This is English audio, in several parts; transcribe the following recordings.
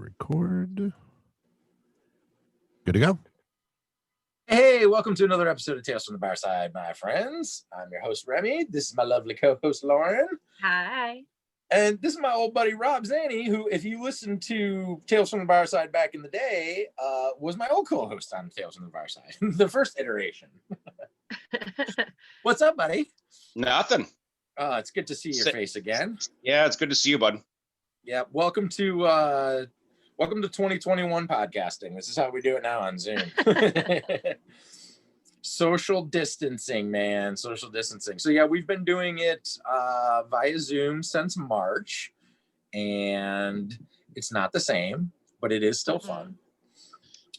record. Good to go. Hey, welcome to another episode of Tales from the Barside, my friends. I'm your host, Remy. This is my lovely co-host, Lauren. Hi. And this is my old buddy, Rob Zanny, who, if you listen to Tales from the Barside back in the day, was my old co-host on Tales from the Barside, the first iteration. What's up, buddy? Nothing. It's good to see your face again. Yeah, it's good to see you, bud. Yeah, welcome to 2021 podcasting. This is how we do it now on Zoom. Social distancing, man. Social distancing. So yeah, we've been doing it via Zoom since March, and it's not the same, but it is still fun.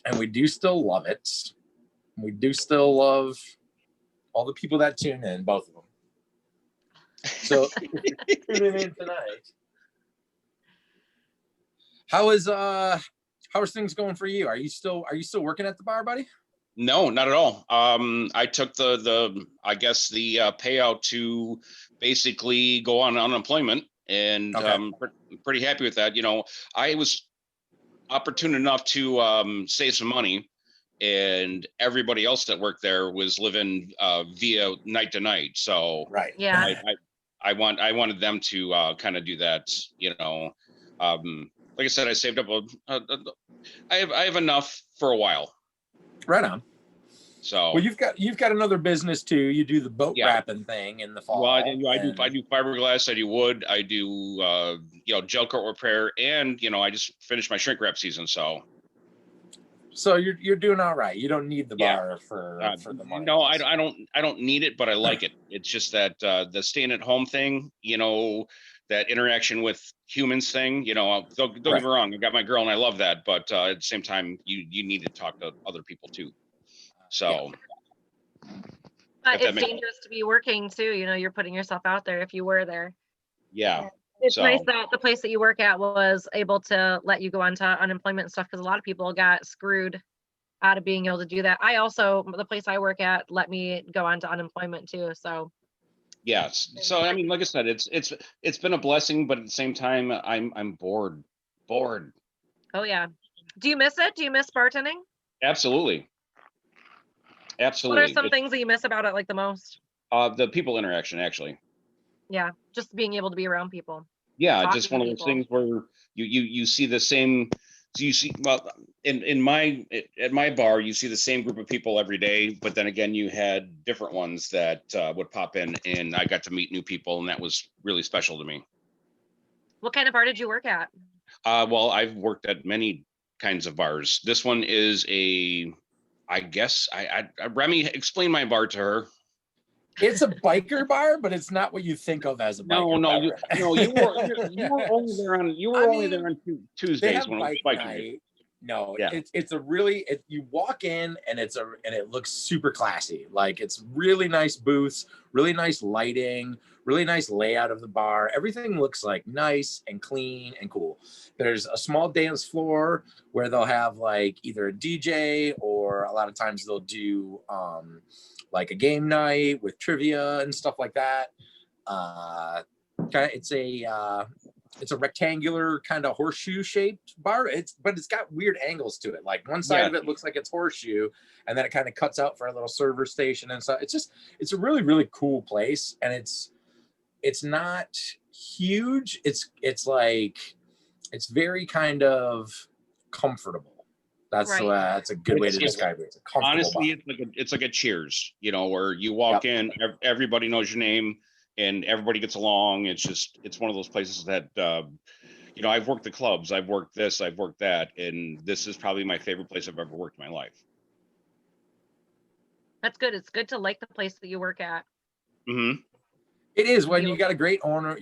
And we do still love it. We do still love all the people that tune in, both of them. So tuning in tonight. How's things going for you? Are you still working at the bar, buddy? No, not at all. I took the payout to basically go on unemployment, and Okay. pretty happy with that. You know, I was opportune enough to save some money, and everybody else that worked there was living via night to night. So Right. Yeah. I wanted them to kind of do that. You know, like I said, I saved up I have enough for a while. Right on. So well, you've got another business too. You do the boat wrapping thing in the fall. Well, I do fiberglass. I do wood. I do gel coat repair, and I just finished my shrink wrap season. So you're doing all right. You don't need the bar for the money. No, I don't need it, but I like it. It's just that the staying at home thing, that interaction with humans thing. Don't get me wrong. I got my girl, and I love that. But at the same time, you need to talk to other people too. So, but it's dangerous to be working too. You're putting yourself out there if you were there. Yeah. It's nice that the place that you work at was able to let you go on to unemployment and stuff, because a lot of people got screwed out of being able to do that. The place I work at let me go on to unemployment too. So. Yes. So I mean, like I said, it's been a blessing, but at the same time, I'm bored. Oh yeah. Do you miss it? Do you miss bartending? Absolutely. What are some things that you miss about it, like the most? The people interaction, actually. Yeah, just being able to be around people. Yeah, just one of those things where you see the same. So you see, well, at my bar, you see the same group of people every day, but then again, you had different ones that would pop in, and I got to meet new people, and that was really special to me. What kind of bar did you work at? Well, I've worked at many kinds of bars. This one is Remy, explain my bar to her. It's a biker bar, but it's not what you think of as a biker bar. You were only there on Tuesdays when it was bike night. No, yeah. You walk in and it looks super classy. Like, it's really nice booths, really nice lighting, really nice layout of the bar. Everything looks like nice and clean and cool. There's a small dance floor where they'll have like either a DJ, or a lot of times they'll do like a game night with trivia and stuff like that. It's a rectangular kind of horseshoe shaped bar. But it's got weird angles to it. Like, one side of it looks like it's horseshoe, and then it kind of cuts out for a little server station and stuff. It's a really, really cool place, and it's not huge. It's very kind of comfortable. That's a good way to describe it. It's a comfortable honestly bar. it's like a Cheers, where you walk in, everybody knows your name, and everybody gets along. It's one of those places that I've worked the clubs, I've worked this, I've worked that, and this is probably my favorite place I've ever worked in my life. That's good. It's good to like the place that you work at. Mm-hmm. It is, when you got a great owner.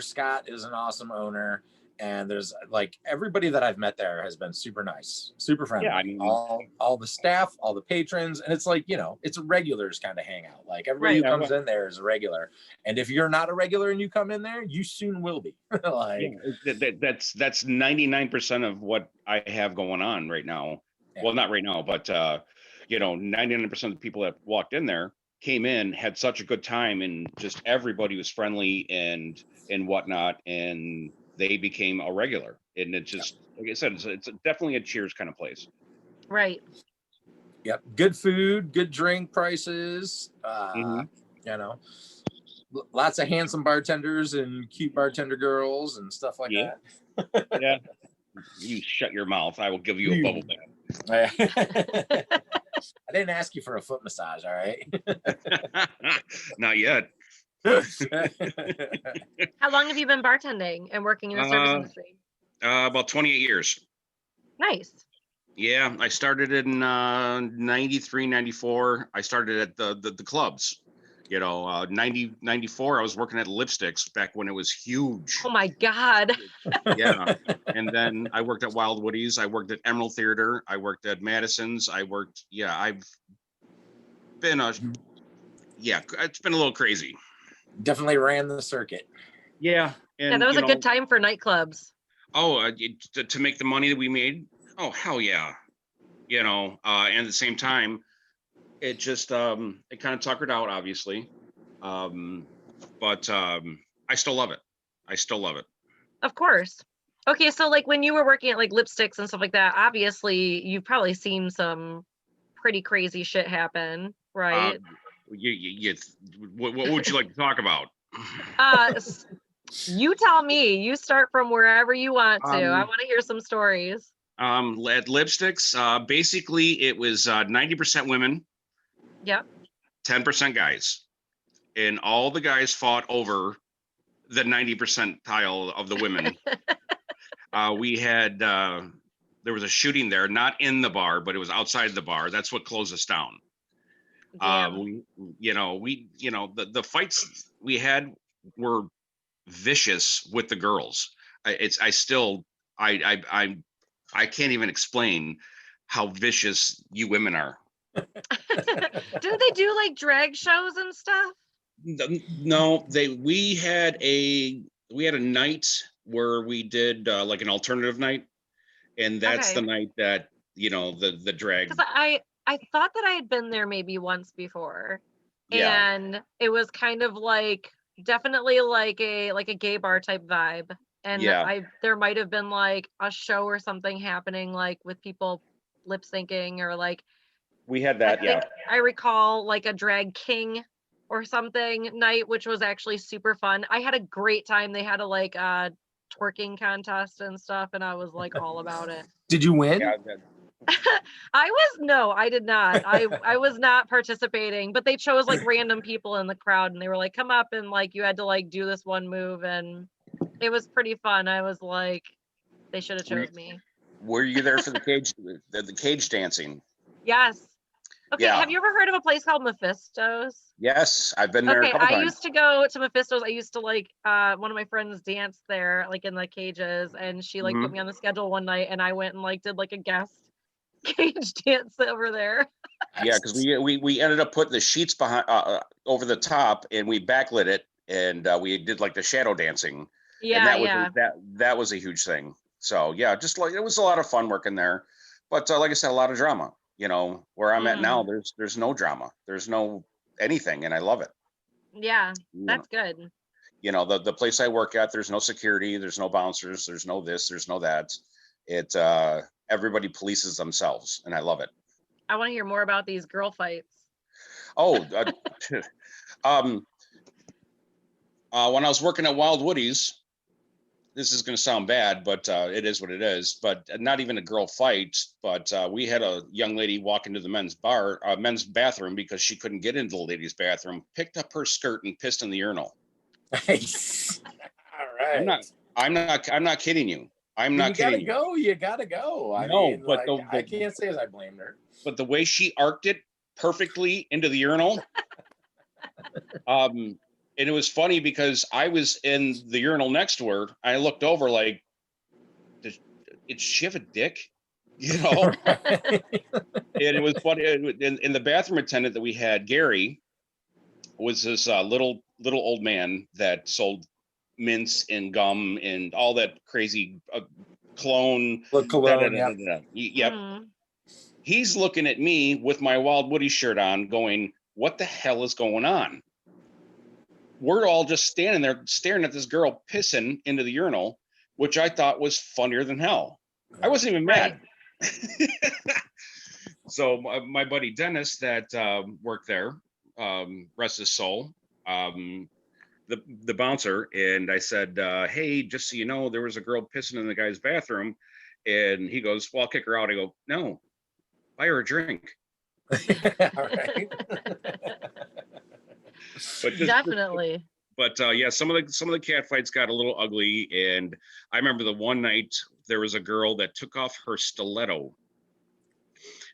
Scott is an awesome owner. And there's like, everybody that I've met there has been super nice, super friendly. Yeah, I mean, all the staff, all the patrons, and it's like, it's a regulars kind of hangout. Like, everybody who comes in there is a regular, and if you're not a regular and you come in there, you soon will be. That's 99% of what I have going on right now. Yeah. Well, not right now, but 99% of the people that walked in there came in, had such a good time, and just everybody was friendly and whatnot, and they became a regular. And it just, like I said, it's definitely a Cheers kind of place. Right. Yep. Good food, good drink prices. Mhm. You know, lots of handsome bartenders and cute bartender girls and stuff like Yeah. that. Yeah. You shut your mouth. I will give you a bubble bath. I didn't ask you for a foot massage, all right? Not yet. How long have you been bartending and working in the service industry? About 28 years. Nice. Yeah, I started in 93, 94. I started at the clubs. 94, I was working at Lipsticks back when it was huge. Oh my God. Yeah. And then I worked at Wild Woodies. I worked at Emerald Theater. I worked at Madison's. I've been it's been a little crazy. Definitely ran the circuit. Yeah. And Yeah, that was a good time for nightclubs. Oh, to make the money that we made. Oh, hell yeah. And at the same time, it just, it kind of tuckered out, obviously. But I still love it. Of course. Okay, so like when you were working at like Lipsticks and stuff like that, obviously you've probably seen some pretty crazy shit happen, right? What would you like to talk about? You tell me. You start from wherever you want to. I want to hear some stories. At Lipsticks, basically it was 90% women. Yep. 10% guys. And all the guys fought over the 90% tile of the women. We had there was a shooting there, not in the bar, but it was outside the bar. That's what closed us down. The fights we had were vicious with the girls. I can't even explain how vicious you women are. Didn't they do like drag shows and stuff? No, we had a night where we did like an alternative night, and that's the night that the drag. Because I thought that I had been there maybe once before, Yeah. and it was kind of like definitely like a gay bar type vibe, and Yeah. there might have been like a show or something happening like with people lip syncing or like. We had that. I recall like a drag king or something night, which was actually super fun. I had a great time. They had a like twerking contest and stuff, and I was like all about it. Did you win? Yeah. No, I did not. I was not participating, but they chose like random people in the crowd, and they were like, come up and like you had to like do this one move, and it was pretty fun. I was like, they should have chose me. Were you there for the cage dancing? Yes. Okay, Yeah. Have you ever heard of a place called Mephisto's? Yes, I've been there a couple times. I used to go to Mephisto's. I used to like one of my friends danced there like in the cages, and she like put me on the schedule one night, and I went and like did like a guest cage dance over there. Yeah, because we ended up putting the sheets behind over the top, and we backlit it, and we did like the shadow dancing. Yeah, and that was a huge thing. So yeah, just like it was a lot of fun working there, but like I said, a lot of drama. Where I'm at now, there's no drama, there's no anything, and I love it. Yeah, that's good. The place I work at, there's no security, there's no bouncers, there's no this, there's no that. It everybody polices themselves, and I love it. I want to hear more about these girl fights. Oh, when I was working at Wild Woodies, this is going to sound bad, but it is what it is. But not even a girl fight. But we had a young lady walk into the men's bathroom because she couldn't get into the ladies' bathroom. Picked up her skirt and pissed in the urinal. Nice. All right. I'm not kidding you. You gotta go. I can't say as I blamed her. But the way she arced it perfectly into the urinal. And it was funny because I was in the urinal next to her. I looked over like, did she have a dick? And it was funny. In the bathroom attendant that we had, Gary, was this little old man that sold mints and gum and all that crazy cologne. Yep. Mm-hmm. He's looking at me with my Wild Woody shirt on going, what the hell is going on? We're all just standing there staring at this girl pissing into the urinal. which I thought was funnier than hell. I wasn't even mad. So my buddy Dennis that worked there, rest his soul, the bouncer, and I said, hey, just so you know, there was a girl pissing in the guy's bathroom, and he goes, well, I'll kick her out. I go, no, buy her a drink. Right. But Definitely. But yeah, some of the cat fights got a little ugly, and I remember the one night there was a girl that took off her stiletto.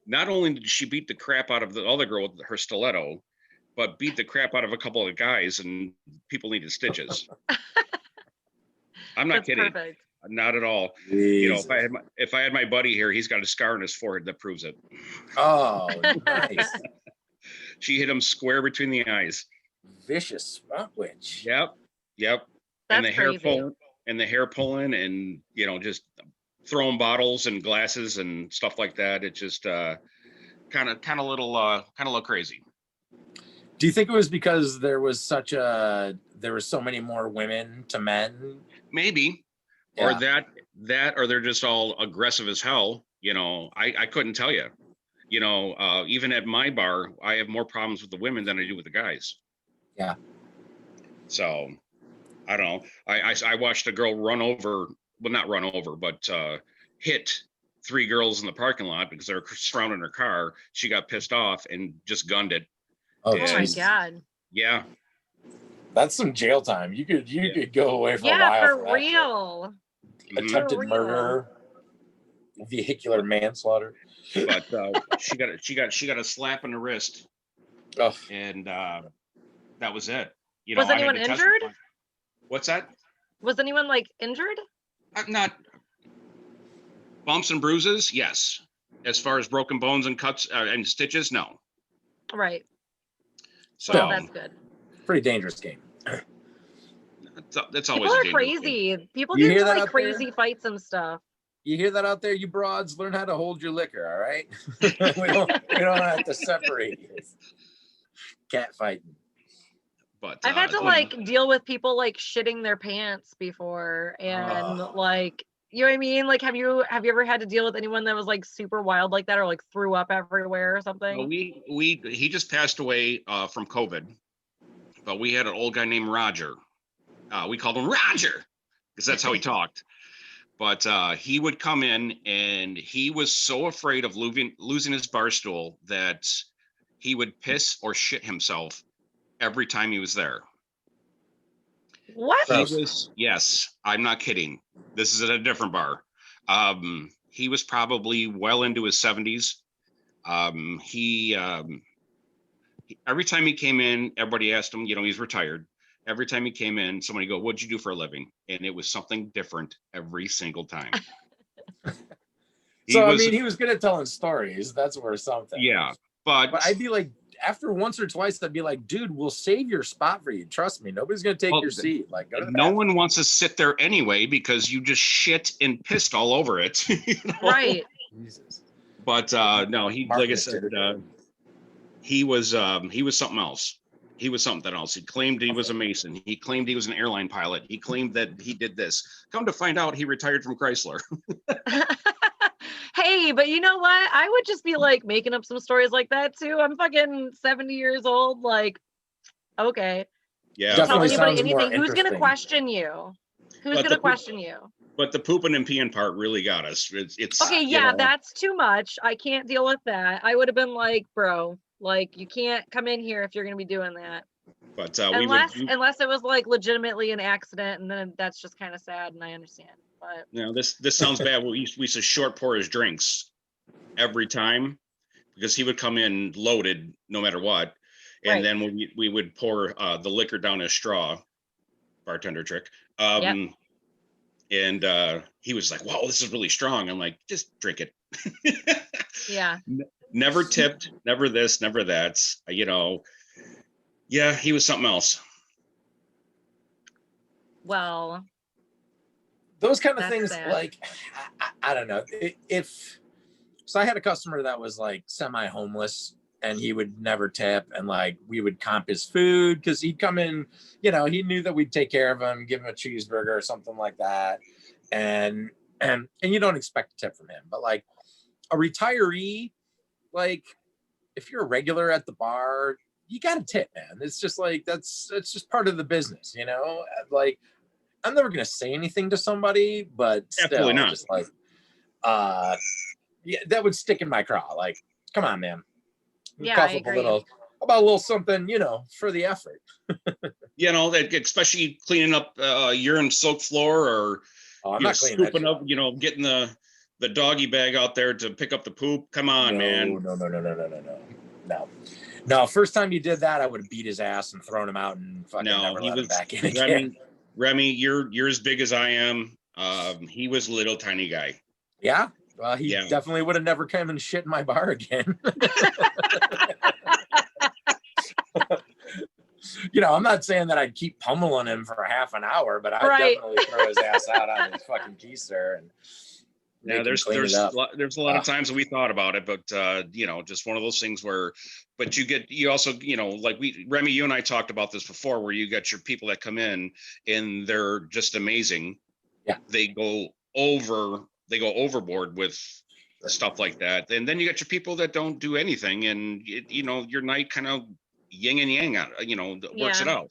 Not only did she beat the crap out of the other girl with her stiletto, but beat the crap out of a couple of guys, and people needed stitches. I'm not That's kidding. perfect. Not at all. Jesus. You know, if I had my buddy here, he's got a scar on his forehead that proves it. Oh, nice. She hit him square between the eyes. Vicious spot witch. Yep. That's and the crazy. hair pulling and, you know, just throwing bottles and glasses and stuff like that. It just kind of a little crazy. Do you think it was because there was so many more women to men? Maybe. Yeah. Or that or they're just all aggressive as hell. You know, I couldn't tell you. You know, even at my bar, I have more problems with the women than I do with the guys. Yeah. So I don't know. I watched a girl not run over, but hit 3 girls in the parking lot because they're surrounding her car. She got pissed off and just gunned it. Oh, Oh my Jesus. God. Yeah. That's some jail time. You could go away for a while. Yeah, for for that. real. Attempted For real. murder, vehicular manslaughter. But she got a slap in the wrist, Oh, and that was it. You know, Was I had anyone to injured? testify. What's that? Was anyone like injured? Not bumps and bruises. Yes. As far as broken bones and cuts and stitches, no. Right. So Well, that's good. pretty dangerous game. that's always People a are dangerous crazy. thing. People You get hear into that like out there? crazy fights and stuff. You hear that out there, you broads? Learn how to hold your liquor, all right? we don't have to separate you. Cat fighting. But I've had to you know, like deal with people like shitting their pants before, and Oh. like, you know what I mean? Like, have you ever had to deal with anyone that was like super wild like that, or like threw up everywhere or something? well, he just passed away from COVID, but we had an old guy named Roger. We called him Roger because that's how he talked. But he would come in, and he was so afraid of losing his bar stool that he would piss or shit himself every time he was there. What? Gross. Yes, I'm not kidding. This is at a different bar. He was probably well into his 70s. Every time he came in, everybody asked him, you know, he's retired. Every time he came in, somebody go, what'd you do for a living? And it was something different every single time. He was good at telling stories. That's where something. Yeah, But I'd be like, after once or twice, I'd be like, dude, we'll save your spot for you. Trust me. Nobody's going to take your seat. Like, go to the no bathroom. one wants to sit there anyway because you just shit and pissed all over it. You know? Right. Jesus. But no, he, like I said, he was something else. He was something else. He claimed he was a Mason. He claimed he was an airline pilot. He claimed that he did this. Come to find out, he retired from Chrysler. Hey, but you know what? I would just be like making up some stories like that too. I'm fucking 70 years old. Like, okay. Yeah. Tell Definitely anybody sounds more anything. Who's gonna interesting. question you? Who's But gonna question you? But the pooping and peeing part really got us. It's Okay, you yeah, know, that's too much. I can't deal with that. I would have been like, bro, like you can't come in here if you're gonna be doing that. But Unless it was like legitimately an accident, and then that's just kind of sad, and I understand. But you know, this sounds bad. We used to short pour his drinks every time because he would come in loaded no matter what, and Right. then we would pour the liquor down his straw, bartender trick. Yep. And he was like, "Wow, this is really strong." I'm like, "Just drink it." yeah, Never tipped, never this, never that. You know, yeah, he was something else. well, Those kind of That's things, sad. like, I don't know. So I had a customer that was like semi-homeless, and he would never tip, and like we would comp his food because he'd come in, you know, he knew that we'd take care of him, give him a cheeseburger or something like that. and you don't expect a tip from him. But like a retiree, like if you're a regular at the bar, you got to tip, man. It's just like that's just part of the business, you know. Like I'm never gonna say anything to somebody, but Absolutely still, not. just like yeah, that would stick in my craw. Like, come on, man. Yeah, Cough I up a agree. little something, you know, for the effort. You know, that especially cleaning up urine soaked floor, or Oh, I'm you know, not cleaning that scooping shit up, you know, getting the doggy bag out there to pick up the poop. Come on, man. No, first time you did that, I would have beat his ass and thrown him out and fucking No, never he let him was back in again. Remy, you're as big as I am. He was a little tiny guy. Yeah. Well, he Yeah. definitely would have never come and shit in my bar again. You know, I'm not saying that I'd keep pummeling him for half an hour, but I'd Right. definitely throw his ass out on his fucking keister and Yeah, there's a lot of times that we thought about it, but you know, just one of those things where, but you also, you know, like Remy, you and I talked about this before, where you got your people that come in and they're just amazing. Yeah. They go overboard with stuff like that. And then you got your people that don't do anything, and you know, your night kind of yin and yang out, you know, works it out.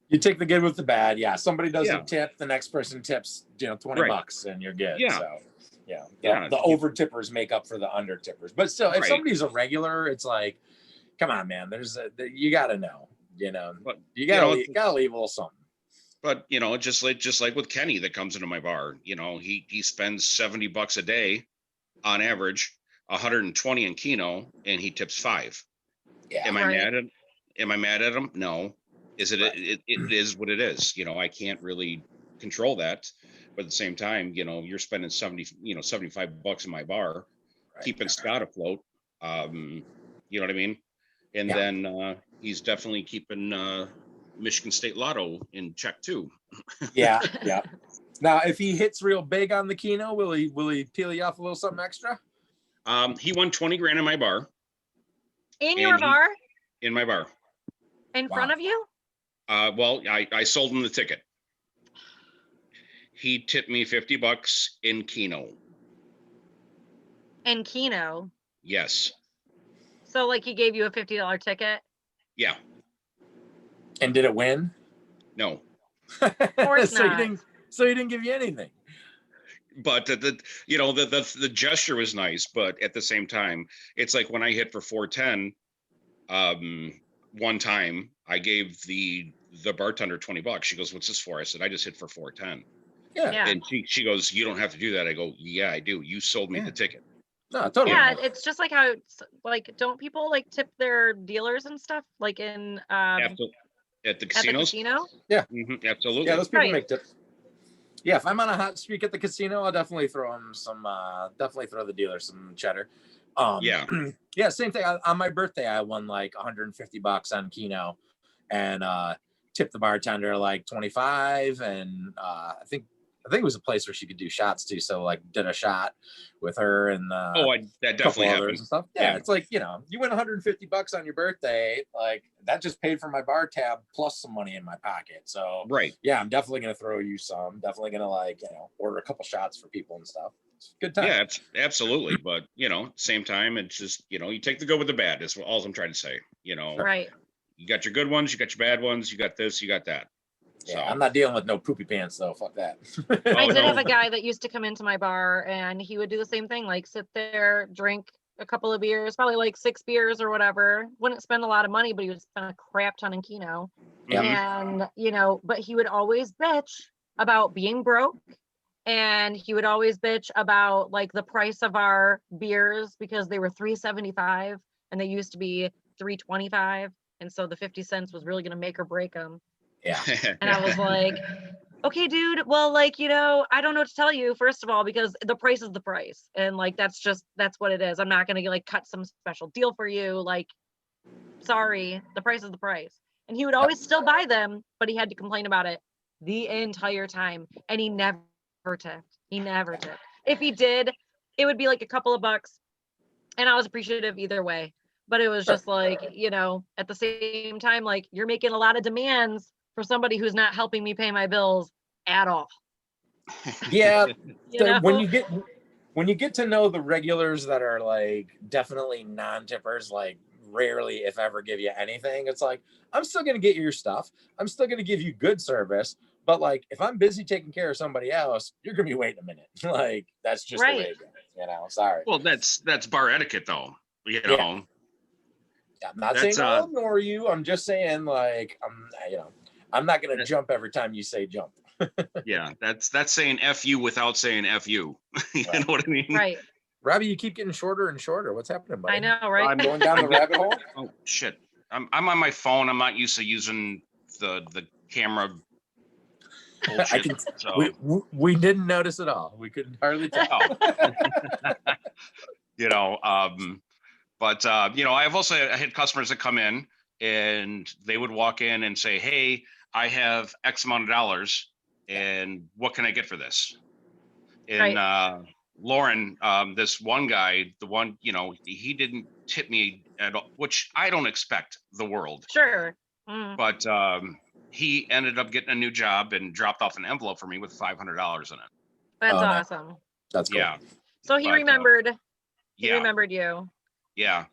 You take the good with the bad. Yeah. Somebody doesn't Yeah. tip, the next person tips, you know, $20 Right. and you're good. Yeah. So yeah. Yeah. The over tippers make up for the under tippers. But still, if Right. somebody's a regular, it's like, come on, man. You gotta know, you know. But You gotta leave a little something. But you know, just like with Kenny that comes into my bar, you know, he spends $70 a day on average, 120 in Keno, and he tips 5. Yeah. Am I mad at him? No. Is it, Right. it is what it is. You know, I can't really control that. But at the same time, you know, you're spending $75 in my bar, Right. keeping Scott afloat. You know what I mean? And Yeah. then he's definitely keeping Michigan State Lotto in check too. Yeah. Yeah. Now, if he hits real big on the Keno, will he peel you off a little something extra? He won 20 grand in my bar. In your bar? In my bar. In front of you? Well, I sold him the ticket. He tipped me $50 in Keno. In Keno? Yes. So like he gave you a $50 ticket? Yeah. And did it win? No. Of course not. So he didn't give you anything. But the gesture was nice, but at the same time, it's like when I hit for 410, one time I gave the bartender $20. She goes, "What's this for?" I said, "I just hit for 410." Yeah. And she goes, "You don't have to do that." I go, "Yeah, I do. You sold me the ticket." No, totally. Yeah, it's just like how like don't people like tip their dealers and stuff like in At the casinos? casino? Yeah. Mm-hmm, absolutely. Yeah, those people Right. make tips. Yeah, if I'm on a hot streak at the casino, I'll definitely throw them definitely throw the dealer some cheddar. Yeah. Yeah, same thing. On my birthday, I won like $150 on Keno, and tipped the bartender like 25, and I think it was a place where she could do shots too. So like did a shot with her and that definitely happened. And stuff. Yeah, it's like, you know, you win $150 on your birthday, like that just paid for my bar tab plus some money in my pocket. So right. Yeah, I'm definitely gonna throw you some. Definitely gonna like, you know, order a couple shots for people and stuff. It's a good time. Yeah, absolutely. But you know, same time, it's just, you know, you take the good with the bad. Is all I'm trying to say. You know, Right. You got your good ones, you got your bad ones, you got this, you got that. Yeah, So I'm not dealing with no poopy pants though. Fuck that. I did have a guy that used to come into my bar and he would do the same thing, like sit there, drink a couple of beers, probably like 6 beers or whatever. Wouldn't spend a lot of money, but he would spend a crap ton in Keno. Mhm. And, you know, but he would always bitch about being broke. And he would always bitch about like the price of our beers because they were $3.75 and they used to be $3.25. And so the 50 cents was really going to make or break them. Yeah. And I was like, okay, dude, well, like, you know, I don't know what to tell you, first of all, because the price is the price. And like, that's what it is. I'm not going to like cut some special deal for you. Like, sorry, the price is the price. And he would always still buy them, but he had to complain about it the entire time. And he never tipped. If he did, it would be like a couple of bucks. And I was appreciative either way. But it was just like, you know, at the same time, like you're making a lot of demands for somebody who's not helping me pay my bills at all. Yeah, You know? when you get to know the regulars that are like definitely non-tippers, like rarely if ever give you anything, it's like, I'm still gonna get you your stuff, I'm still gonna give you good service, but like if I'm busy taking care of somebody else, you're gonna be waiting a minute. Like that's just the way it goes, you know. Sorry. Well, that's bar etiquette though. You know. Yeah. I'm not saying I'll ignore you. I'm just saying like I'm not gonna jump every time you say jump. Yeah, that's saying F you without saying F you. You know what I mean? Right. Robbie, you keep getting shorter and shorter. What's happening, buddy? I know, right? I'm going down the rabbit hole. Oh shit! I'm on my phone. I'm not used to using the camera. I can. So. We didn't notice at all. We couldn't hardly tell. You know, but you know, I've also had customers that come in and they would walk in and say, "Hey, I have X amount of dollars, and what can I get for this?" And Lauren, this one guy, the one, you know, he didn't tip me at all, which I don't expect the world. Sure. But he ended up getting a new job and dropped off an envelope for me with $500 in it. That's awesome. No. That's cool. Yeah. So he remembered. He yeah. remembered you. Yeah.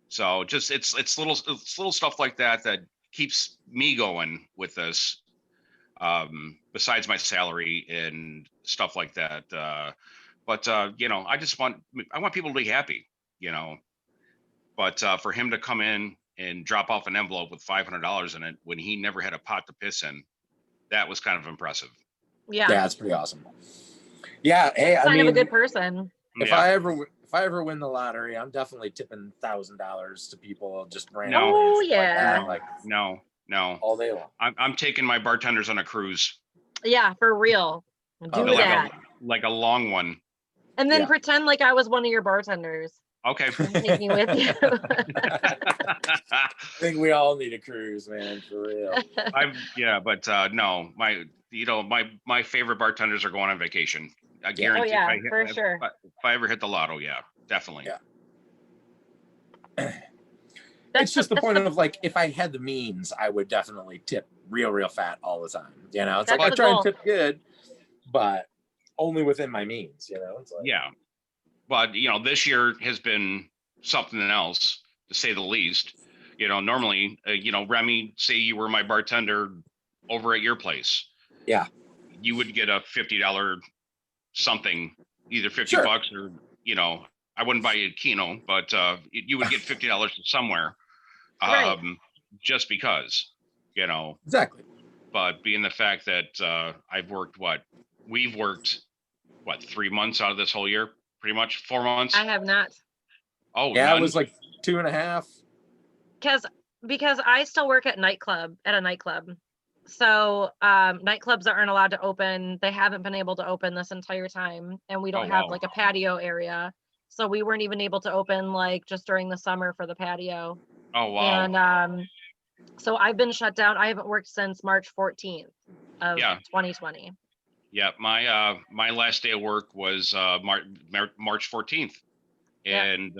So just it's little stuff like that keeps me going with this. Besides my salary and stuff like that. But you know, I want people to be happy, you know. But for him to come in and drop off an envelope with $500 in it when he never had a pot to piss in, that was kind of impressive. Yeah, that's pretty awesome. Yeah, hey, I mean, kind of a good person. If I ever win the lottery, I'm definitely tipping $1,000 to people just randomly. Oh yeah. Like no, all day long. I'm taking my bartenders on a cruise. Yeah, for real. Do that. Like a long one. And then pretend like I was one of your bartenders. Okay. I'm taking with you. I think we all need a cruise, man, for real. But no, my favorite bartenders are going on vacation. I guarantee. Oh yeah, for sure. If I ever hit the lotto, yeah, definitely. Yeah. It's just the point of like, if I had the means, I would definitely tip real fat all the time. You know, it's like I try and tip good, but only within my means. You know, it's like, yeah. But you know, this year has been something else, to say the least. You know, normally, you know, Remy, say you were my bartender over at your place. Yeah. You would get a $50 something, either $50 or, you know, I wouldn't buy you a Keno, but you would get $50 somewhere, just because, you know. Exactly. But being the fact that we've worked 3 months out of this whole year, pretty much 4 months. I have not. Oh yeah, none? It was like 2.5. Because I still work at a nightclub. So nightclubs aren't allowed to open. They haven't been able to open this entire time, and we don't have like a patio area. So we weren't even able to open like just during the summer for the patio. Oh wow. And so I've been shut down. I haven't worked since March 14th of 2020. Yeah, my last day of work was March 14th, and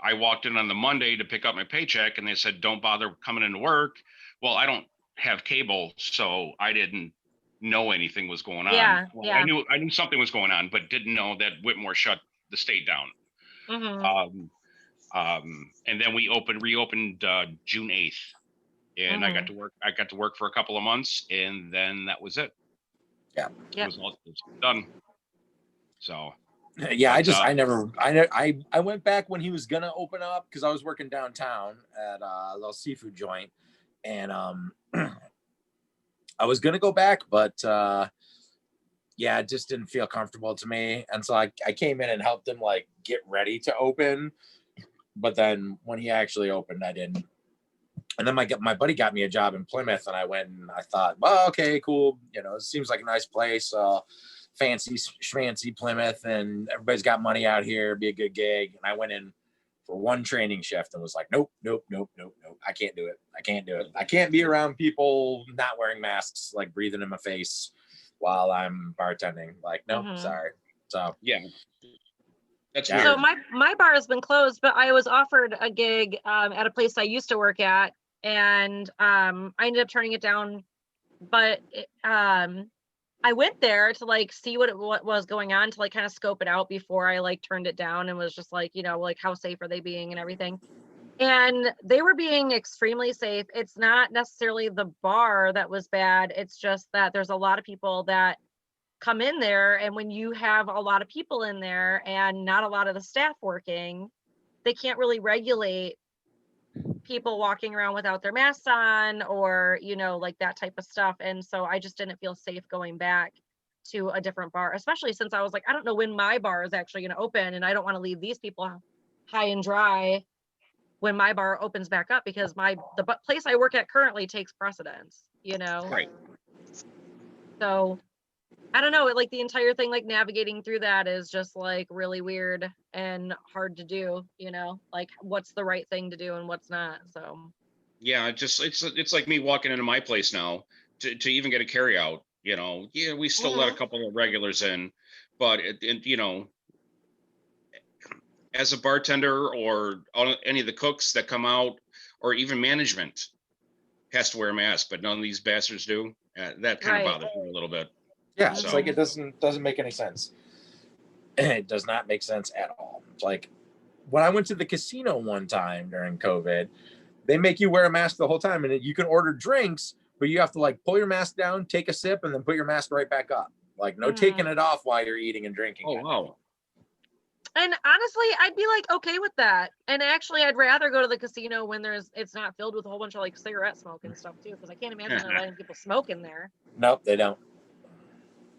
I walked in on the Monday to pick up my paycheck, and they said, "Don't bother coming into work." Well, I don't have cable, so I didn't know anything was going on. I knew something was going on, but didn't know that Whitmore shut the state down. Mm-hmm. And then we reopened June 8th, and I got to work for a couple of months, and then that was it. Yeah. It was done. So yeah, I went back when he was gonna open up, because I was working downtown at a little seafood joint, and I was gonna go back, but it just didn't feel comfortable to me, and so I came in and helped him like get ready to open, but then when he actually opened, I didn't. And then my buddy got me a job in Plymouth, and I went and I thought, well, okay, cool. You know, it seems like a nice place, fancy schmancy Plymouth, and everybody's got money out here. It'd be a good gig. And I went in for one training shift and was like, nope. I can't do it. I can't be around people not wearing masks, like breathing in my face while I'm bartending. Like, no, sorry. So yeah. That's weird. So my bar has been closed, but I was offered a gig at a place I used to work at, and I ended up turning it down. But I went there to like see what was going on, to like kind of scope it out before I like turned it down, and was just like, like how safe are they being and everything. And they were being extremely safe. It's not necessarily the bar that was bad. It's just that there's a lot of people that come in there, and when you have a lot of people in there and not a lot of the staff working, they can't really regulate people walking around without their masks on, or like that type of stuff. And so I just didn't feel safe going back to a different bar, especially since I was like, I don't know when my bar is actually going to open, and I don't want to leave these people high and dry when my bar opens back up, because the place I work at currently takes precedence, Right. So I don't know, like the entire thing, like navigating through that is just like really weird and hard to do, like what's the right thing to do and what's not. So Yeah, it's like me walking into my place now to even get a carry out, yeah, we still let a couple of regulars in, but as a bartender or any of the cooks that come out, or even management has to wear a mask, but none of these bastards do. That kind of bothers me a little bit. Yeah, So- it's like it doesn't make any sense. It does not make sense at all. It's like when I went to the casino one time during COVID, they make you wear a mask the whole time, and you can order drinks, but you have to like pull your mask down, take a sip, and then put your mask right back up. Like no taking it off while you're eating and drinking. Oh wow. And honestly, I'd be like okay with that. And actually, I'd rather go to the casino when it's not filled with a whole bunch of like cigarette smoke and stuff too, because I can't imagine they're letting people smoke in there. Nope, they don't.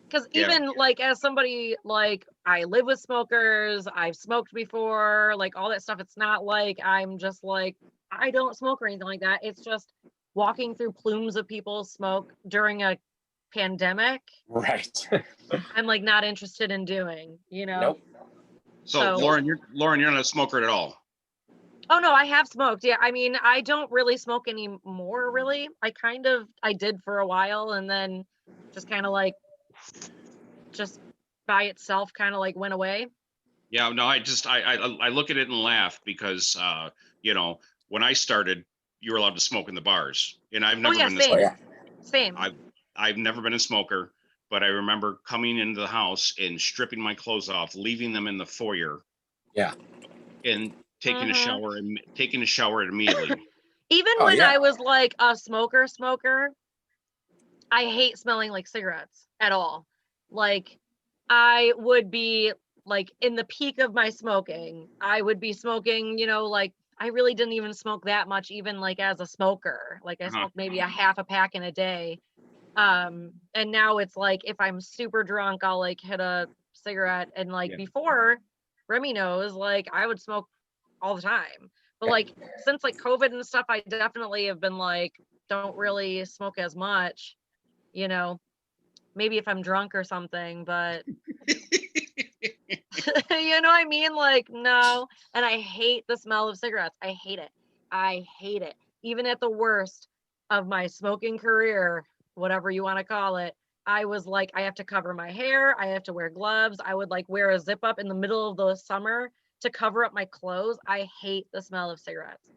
Because even like as somebody, like I live with smokers, I've smoked before, like all that stuff. It's not like I'm just like I don't smoke or anything like that. It's just walking through plumes of people's smoke during a pandemic. Right. I'm like not interested in doing, Nope. So Lauren, you're not a smoker at all. Oh no, I have smoked. Yeah, I mean, I don't really smoke anymore. Really, I did for a while, and then just kind of like, just by itself, kind of like went away. Yeah, no, I look at it and laugh because when I started, you were allowed to smoke in the bars, and I've never been Same. I've never been a smoker, but I remember coming into the house and stripping my clothes off, leaving them in the foyer. Yeah. And taking a shower immediately. Even when I was like a smoker, I hate smelling like cigarettes at all. Like I would be like in the peak of my smoking, I would be smoking, like I really didn't even smoke that much, even like as a smoker. Like I smoked maybe a half a pack in a day. And now it's like if I'm super drunk, I'll like hit a cigarette. And like before, Remy knows, like I would smoke all the time. But like since like COVID and stuff, I definitely have been like, don't really smoke as much, maybe if I'm drunk or something, but you know what I mean? Like, no. And I hate the smell of cigarettes. I hate it. Even at the worst of my smoking career, whatever you want to call it, I was like, I have to cover my hair. I have to wear gloves. I would like wear a zip up in the middle of the summer to cover up my clothes. I hate the smell of cigarettes.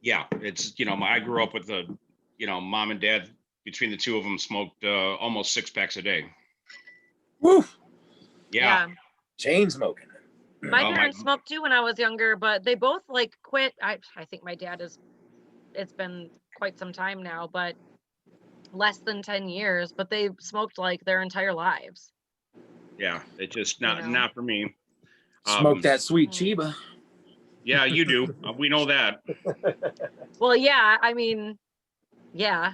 Yeah, it's, I grew up with mom and dad, between the two of them smoked almost 6 packs a day. Woo. Yeah. Chain smoking. My parents smoked too when I was younger, but they both like quit. I think my dad it's been quite some time now, but less than 10 years, but they smoked like their entire lives. Yeah, it's just not for me. Smoke that sweet Chiba. Yeah, you do. We know that. Well, yeah, I mean, yeah.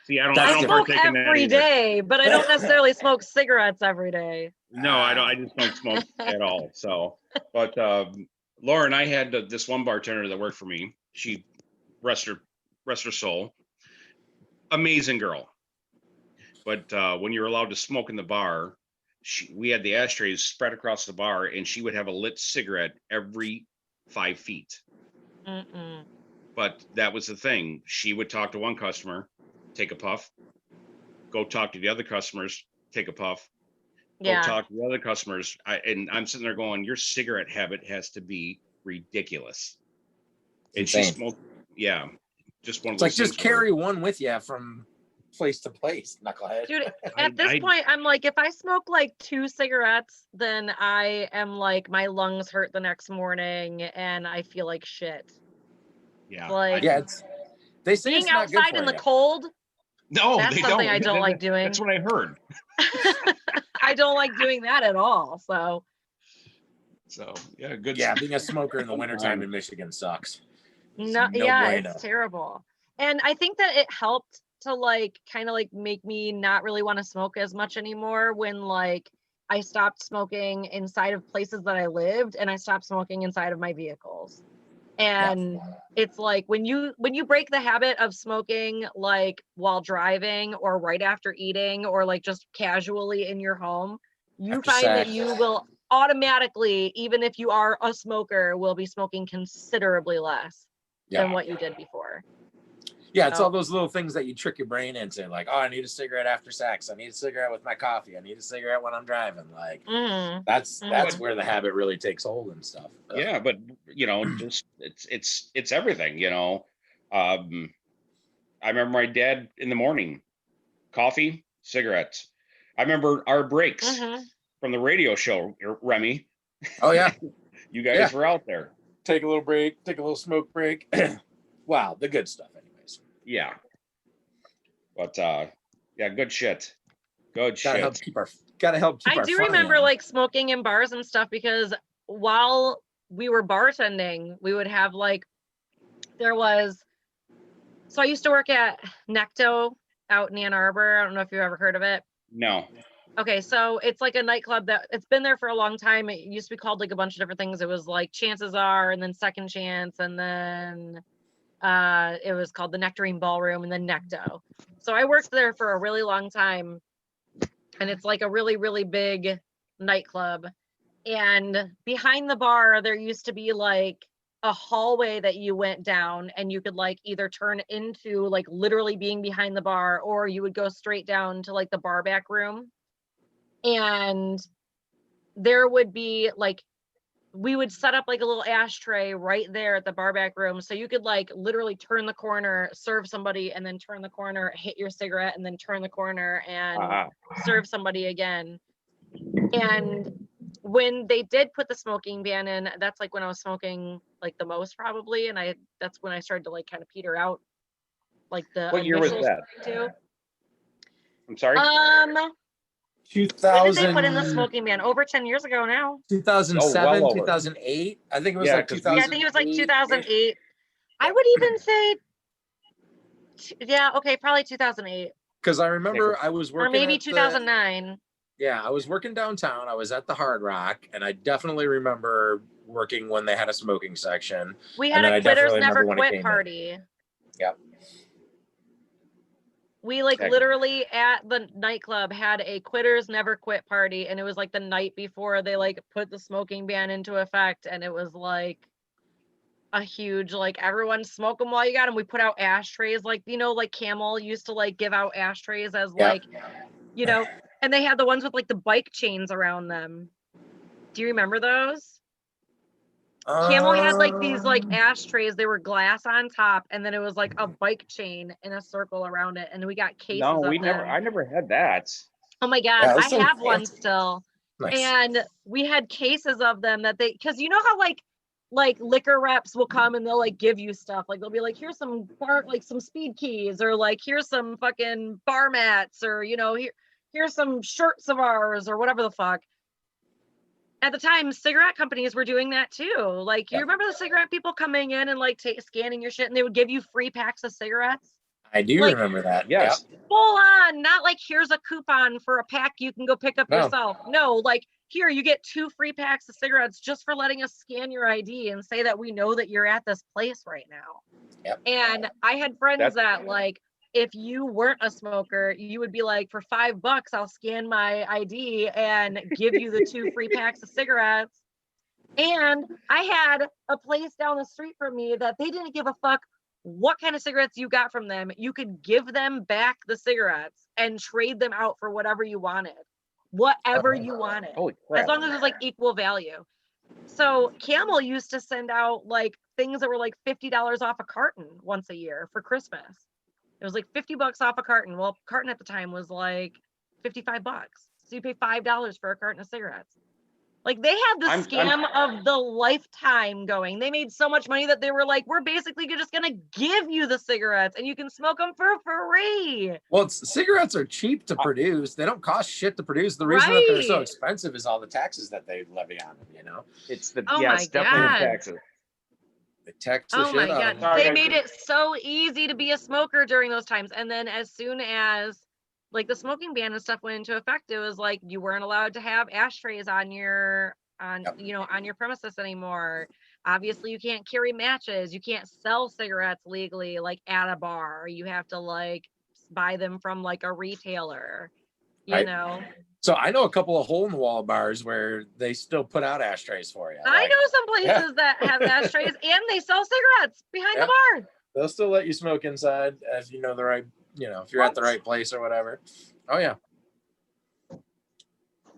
See, I don't smoke partake in that every either. day, but I don't necessarily smoke cigarettes every day. No, I don't. I just don't smoke at all. So, but Lauren, I had this one bartender that worked for me. She rest her soul. Amazing girl. But when you're allowed to smoke in the bar, we had the ashtrays spread across the bar, and she would have a lit cigarette every 5 feet. But that was the thing. She would talk to one customer, take a puff, go talk to the other customers, take a puff, go talk to the other customers. And I'm sitting there going, your cigarette habit has to be ridiculous. And she smoked, just one of those. It's like just carry one with you from place to place, knucklehead. Dude, at this point, I'm like, if I smoke like 2 cigarettes, then I am like, my lungs hurt the next morning and I feel like shit. Yeah. Like, Yeah, they say being it's not good outside for in the you. cold, No, that's they something don't. I don't like doing. That's what I heard. I don't like doing that at all. So yeah, good. Yeah, being a smoker in the wintertime in Michigan sucks. No, No yeah, bueno. it's terrible. And I think that it helped to like kind of like make me not really want to smoke as much anymore when like I stopped smoking inside of places that I lived and I stopped smoking inside of my vehicles. And it's like when you break the habit of smoking like while driving or right after eating or like just casually in your home, you After find that sex. you will automatically, even if you are a smoker, will be smoking considerably less than what you did before. Yeah, it's all those little things that you trick your brain into, like, oh, I need a cigarette after sex. I need a cigarette with my coffee. I need a cigarette when I'm driving. Like, that's where the habit really takes hold and stuff. Yeah, but you know, just it's everything. You know, I remember my dad in the morning, coffee, cigarettes. I remember our breaks from the radio show, Remy. Oh yeah, you guys were out there. Take a little break, take a little smoke break. Wow, the good stuff, anyways. Yeah, but yeah, good shit. Good Gotta shit. help keep I our do fun remember on. like smoking in bars and stuff because while we were bartending, we would have like, so I used to work at Necto out in Ann Arbor. I don't know if you've ever heard of it. No. Okay, so it's like a nightclub that it's been there for a long time. It used to be called like a bunch of different things. It was like Chances Are and then Second Chance and then it was called the Nectarine Ballroom and then Necto. So I worked there for a really long time and it's like a really, really big nightclub. And behind the bar, there used to be like a hallway that you went down and you could like either turn into like literally being behind the bar or you would go straight down to like the bar back room. And there would be like, we would set up like a little ashtray right there at the bar back room. So you could like literally turn the corner, serve somebody and then turn the corner, hit your cigarette and then turn the corner and serve somebody again. And when they did put the smoking ban in, that's like when I was smoking like the most probably. And that's when I started to like kind of peter out like the What year was that? Too. I'm sorry? 2000. When did they put in the smoking ban? Over 10 years ago now. 2007, well 2008. I think it was Yeah, like 2000. Yeah, I think it was like 2008. I would even say, okay, probably 2008. Because I remember I was working or maybe at 2009. I was working downtown. I was at the Hard Rock, and I definitely remember working when they had a smoking section. We had a Quitters Never Quit party. Yep. We like literally at the nightclub had a Quitters Never Quit party, and it was like the night before they like put the smoking ban into effect, and it was like a huge like everyone smoke them while you got them. We put out ashtrays, like you know, like Camel used to like give out ashtrays as like, you know, and they had the ones with like the bike chains around them. Do you remember those? Camel had like these like ashtrays. They were glass on top, and then it was like a bike chain in a circle around it. And we got cases. No, I never had that. Oh my god, I have one still. Nice. And we had cases of them that because you know how like liquor reps will come and they'll like give you stuff. Like they'll be like, here's some some speed keys, or like here's some fucking bar mats, or you know, here's some shirts of ours, or whatever the fuck. At the time, cigarette companies were doing that too. Like, you remember the cigarette people coming in and like scanning your shit, and they would give you free packs of cigarettes? I do remember that. Yes. Full on, not like here's a coupon for a pack you can go pick up yourself. No, like here you get 2 free packs of cigarettes just for letting us scan your ID and say that we know that you're at this place right now. Yep. And I had friends that like, if you weren't a smoker, you would be like, for $5, I'll scan my ID and give you the 2 free packs of cigarettes. And I had a place down the street from me that they didn't give a fuck what kind of cigarettes you got from them. You could give them back the cigarettes and trade them out for whatever you wanted. Whatever you wanted. Holy crap. As long as it was like equal value. So Camel used to send out like things that were like $50 off a carton once a year for Christmas. It was like $50 off a carton. Well, carton at the time was like $55. So you pay $5 for a carton of cigarettes. Like they had the scam of the lifetime going. They made so much money that they were like, we're basically just going to give you the cigarettes and you can smoke them for free. Well, cigarettes are cheap to produce. They don't cost shit to produce. The reason that they're so expensive is all the taxes that they levy on them, you know? It's the, oh it's definitely the taxes. They tax the shit out of them. They made it so easy to be a smoker during those times. And then as soon as like the smoking ban and stuff went into effect, it was like you weren't allowed to have ashtrays on your on your premises anymore. Obviously you can't carry matches, you can't sell cigarettes legally like at a bar. You have to like buy them from like a retailer, you know. So I know a couple of hole in the wall bars where they still put out ashtrays for you. I know some places that have ashtrays and they sell cigarettes behind the bar. They'll still let you smoke inside as you know the right, you know, if you're at the right place or whatever. Oh yeah.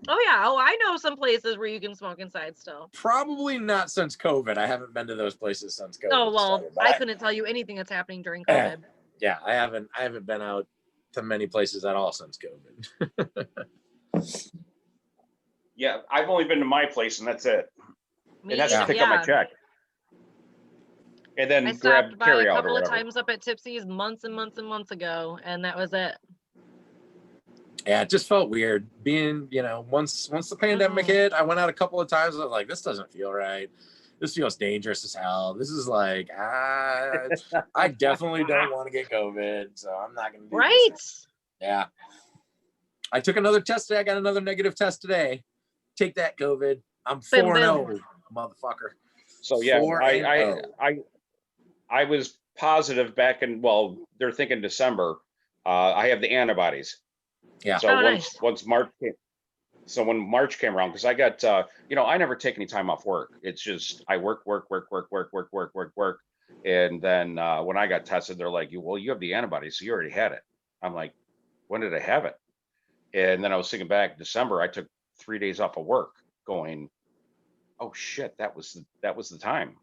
Oh, I know some places where you can smoke inside still. Probably not since COVID. I haven't been to those places since COVID. Oh well, I couldn't tell you anything that's happening during COVID. Yeah, I haven't been out to many places at all since COVID. Yeah, I've only been to my place and that's it. And that's to pick up my check. And then I grab stopped by carry a out or couple of whatever. times up at Tipsy's months and months and months ago, and that was it. Yeah, it just felt weird being, you know, once the pandemic hit, I went out a couple of times. I was like, this doesn't feel right. This feels dangerous as hell. This is like, I definitely don't want to get COVID, so I'm not going to do this. Yeah. I took another test today. I got another negative test today. Take that, COVID. I'm 4-0, motherfucker. So yeah, I was positive back in, well, they're thinking December. I have the antibodies. Yeah. So once March came, so when March came around, because I got, you know, I never take any time off work. It's just I work. And then when I got tested, they're like, well, you have the antibodies, so you already had it. I'm like, when did I have it? And then I was thinking back, December, I took 3 days off of work going, oh shit, that was the time.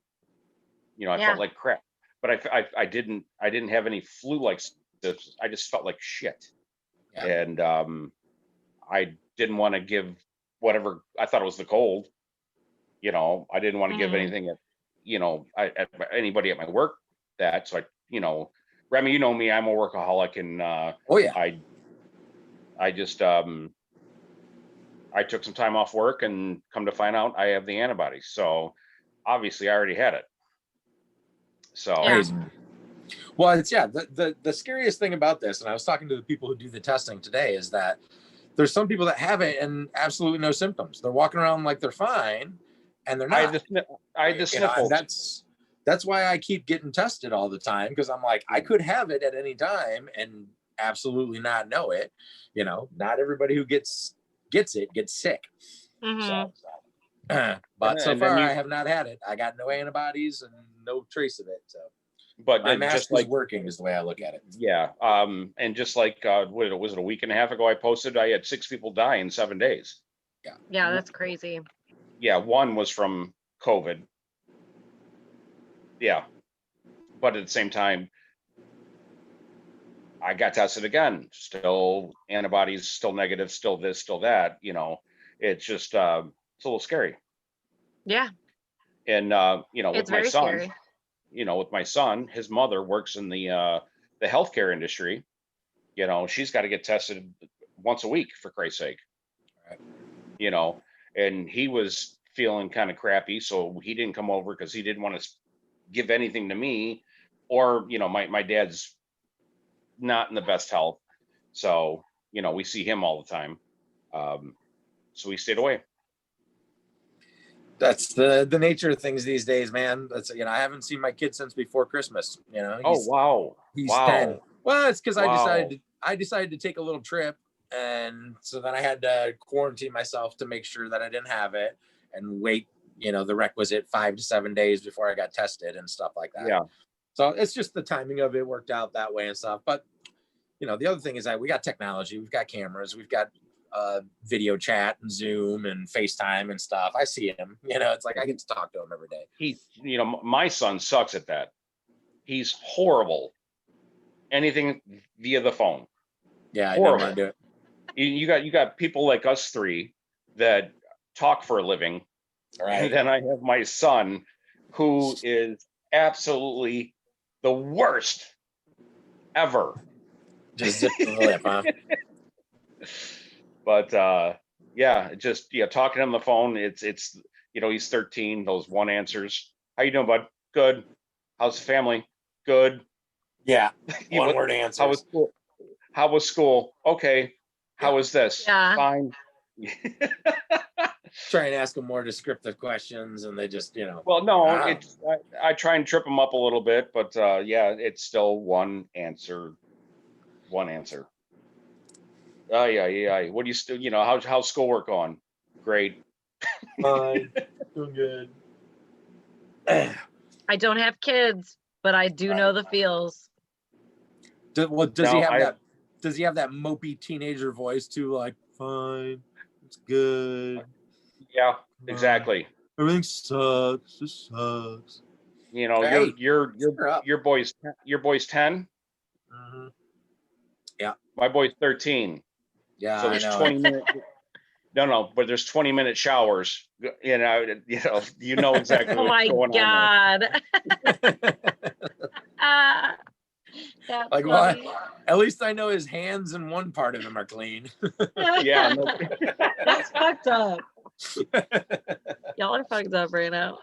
You know, I felt like crap, but I didn't have any flu like this. I just felt like shit. Yeah. And I didn't want to give whatever, I thought it was the cold. You know, I didn't want to give anything at, you know, anybody at my work that. So I, you know, Remy, you know me, I'm a workaholic, and I just I took some time off work and come to find out I have the antibodies. So obviously I already had it. So well, it's the scariest thing about this, and I was talking to the people who do the testing today, is that there's some people that have it and absolutely no symptoms. They're walking around like they're fine, and they're not. I had the sniffles. That's why I keep getting tested all the time, because I'm like, I could have it at any time and absolutely not know it. You know, not everybody who gets it gets sick. But so far I have not had it. I got no antibodies and no trace of it. So, but my mask is working is the way I look at it. Yeah. And just like what was it, a week and a half ago, I posted I had 6 people die in 7 days. Yeah, that's crazy. Yeah, one was from COVID. Yeah, but at the same time, I got tested again. Still antibodies, still negative, still this, still that. You know, it's just it's a little scary. Yeah. And you know, with my son, scary. You know, with my son, his mother works in the healthcare industry. You know, she's got to get tested once a week, for Christ's sake. Right. You know, and he was feeling kind of crappy, so he didn't come over because he didn't want to give anything to me, or you know, my dad's not in the best health, so you know, we see him all the time, so we stayed away. That's the nature of things these days, man. That's, you know, I haven't seen my kid since before Christmas. You know, he's 10. Well, it's because I decided to take a little trip, and so then I had to quarantine myself to make sure that I didn't have it, and wait, you know, the requisite 5 to 7 days before I got tested and stuff like that. Yeah. So it's just the timing of it worked out that way and stuff. But you know, the other thing is that we got technology, we've got cameras, we've got video chat and Zoom and FaceTime and stuff. I see him, you know, it's like I get to talk to him every day. You know, my son sucks at that. He's horrible anything via the phone. Yeah, I didn't want to do it. You got people like us three that talk for a living. Right. And then I have my son, who is absolutely the worst ever. Just zip the lip, huh? But talking on the phone, it's he's 13, those one answers. How you doing, bud? Good. How's the family? Good. Yeah. What- One word answers. How was school? How was school? Okay. How was this? Yeah. Fine. Try and ask them more descriptive questions, and they just, Well, no, Wow. it's I try and trip them up a little bit, but it's still one answer. One answer. Yeah. What do you still, how's schoolwork going? Great. Fine. Doing good. I don't have kids, but I do know the feels. Does No, he have that? Does he have that mopey teenager voice too? Like, fine, it's good. Yeah, exactly. Everything sucks. This sucks. Hey, your boy's 10. Mm-hmm. My boy's 13. Yeah, So there's I know. 20 minutes. No, but there's 20-minute showers. You know exactly Oh what's my going on there. God. That's Like, funny. at least I know his hands and one part of him are clean. Yeah, no, That's fucked up. Y'all are fucked up right now.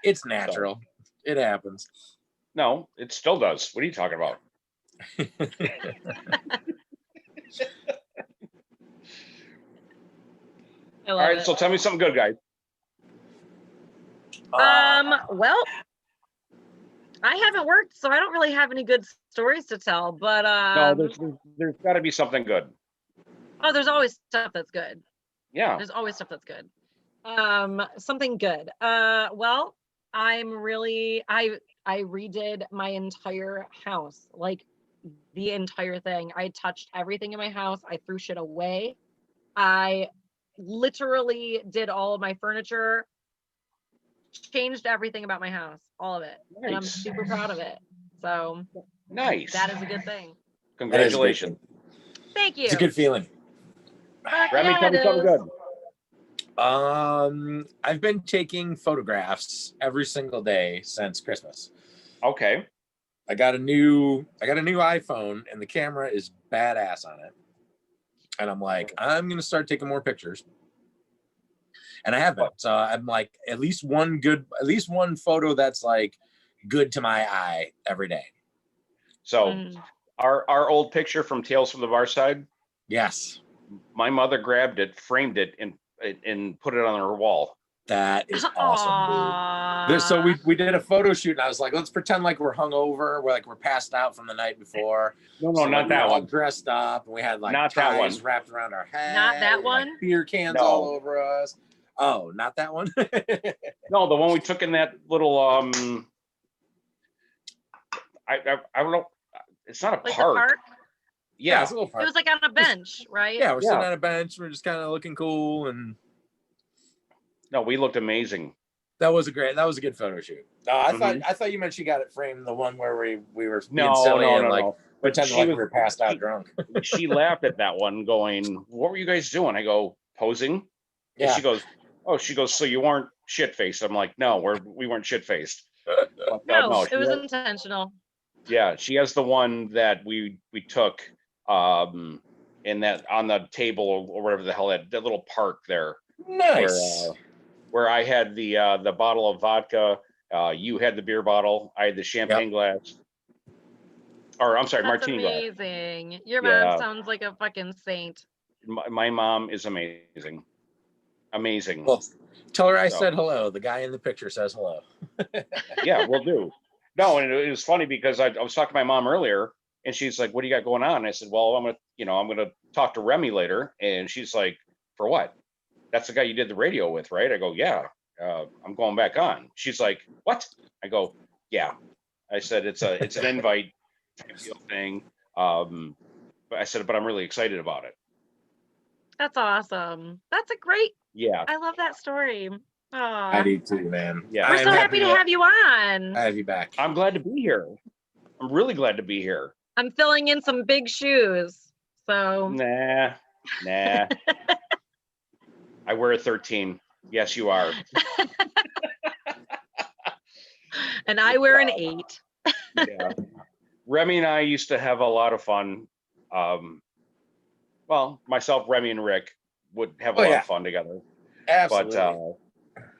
It's natural. It happens. no, it still does. What are you talking about? I All love right, it. so tell me something good, guys. Well, I haven't worked, so I don't really have any good stories to tell, but No, there's got to be something good. oh, there's always stuff that's good. Yeah. There's always stuff that's good. Something good. Well, I redid my entire house, like the entire thing. I touched everything in my house. I threw shit away. I literally did all of my furniture, changed everything about my house, all of it. And I'm Nice. super proud of it. So Nice. that is a good thing. Congratulations. Thank you. It's a good feeling. Remy, Yeah, tell me it something is. good. I've been taking photographs every single day since Christmas. Okay. I got a new iPhone, and the camera is badass on it. And I'm like, I'm gonna start taking more pictures. And I haven't. So I'm like, at least one photo that's like good to my eye every day. So our old picture from Tales from the Barside, Yes. my mother grabbed it, framed it, and put it on her wall. That is awesome, dude. So we did a photo shoot, and I was like, let's pretend like we're hungover. We're passed out from the night before. No, so not we that were all one. dressed up, and we had like Not that ties one. wrapped around our head. Not that like, one? beer cans No. all over us. Oh, not that one. No, the one we took in that little I don't know. It's not a like park. the park? Yeah, Yeah. it's a little It park. was like on a bench, right? Yeah, we're sitting Yeah. on a bench. We're just kind of looking cool, and No, we looked amazing. that was a good photo shoot. I Mhm. thought you meant she got it framed, the one where we were being No, silly and no. like But pretending like we were passed out drunk. She laughed at that one, going, "What were you guys doing?" I go, "Posing." Yeah. And she goes, "So you weren't shit faced?" I'm like, "No, we weren't shit faced." No, it was she intentional. Yeah, she has the one that we took in that on the table or whatever the hell that little park there. Nice. Where I had the bottle of vodka, you had the beer bottle, I had the champagne glass. Or I'm sorry, That's martini glass. amazing. Your Yeah. mom sounds like a fucking saint. My mom is amazing. Amazing. Well, tell her I said hello. The guy in the picture says hello. Yeah, we'll do. No, and it was funny because I was talking to my mom earlier, and she's like, "What do you got going on?" And I said, "Well, I'm gonna talk to Remy later." And she's like, "For what?" "That's the guy you did the radio with, right?" I go, "Yeah, I'm going back on." She's like, "What?" I go, "Yeah." I said, "It's an invite type deal thing." But I said, "But I'm really excited about it." That's awesome. That's a great. Yeah. I love that story. I Aw. do too, man. Yeah. We're I'm so happy to have you on. have you back. I'm glad to be here. I'm really glad to be here. I'm filling in some big shoes. So Nah. I wear a 13. Yes, you are. and I wear an 8. Yeah. Remy and I used to have a lot of fun. Well, myself, Remy, and Rick would have a lot of fun together. Absolutely. But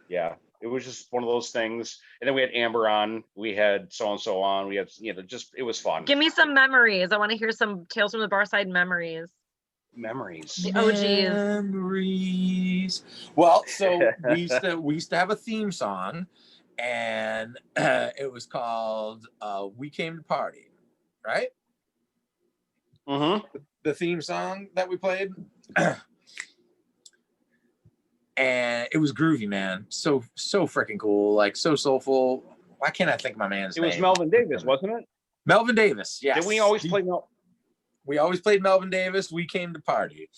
yeah, it was just one of those things. And then we had Amber on. We had so and so on. We had, just it was fun. Give me some memories. I want to hear some Tales from the Barside memories. Memories. The OGs. Memories. Well, so we used to have a theme song, and it was called "We Came to Party," right? Mm-hmm. The theme song that we played. And it was groovy, man. So freaking cool, like so soulful. Why can't I think of my man's name? It was Melvin Davis, wasn't it? Melvin Davis, yes. Did we always play We always played Melvin Davis. We Came to Party.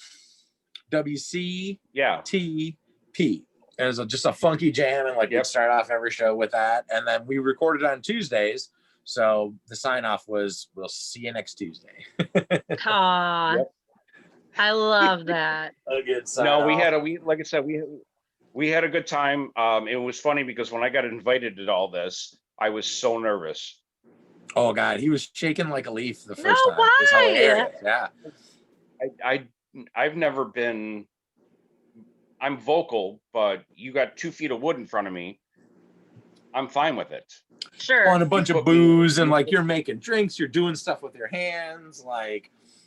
WCTP. Yeah. It was just a funky jam, and we'd start off every show with that. And then we recorded on Tuesdays. So the sign off was, "We'll see you next Tuesday." Aw. Yep. I love that. A good sign No, off. like I said, we had a good time. It was funny because when I got invited to all this, I was so nervous. Oh God, he was shaking like a leaf the first No, time. It was why? hilarious. Yeah. I've never been. I'm vocal, but you got 2 feet of wood in front of me. I'm fine with it. Sure. On a bunch of booze, and you're making drinks, you're doing stuff with your hands,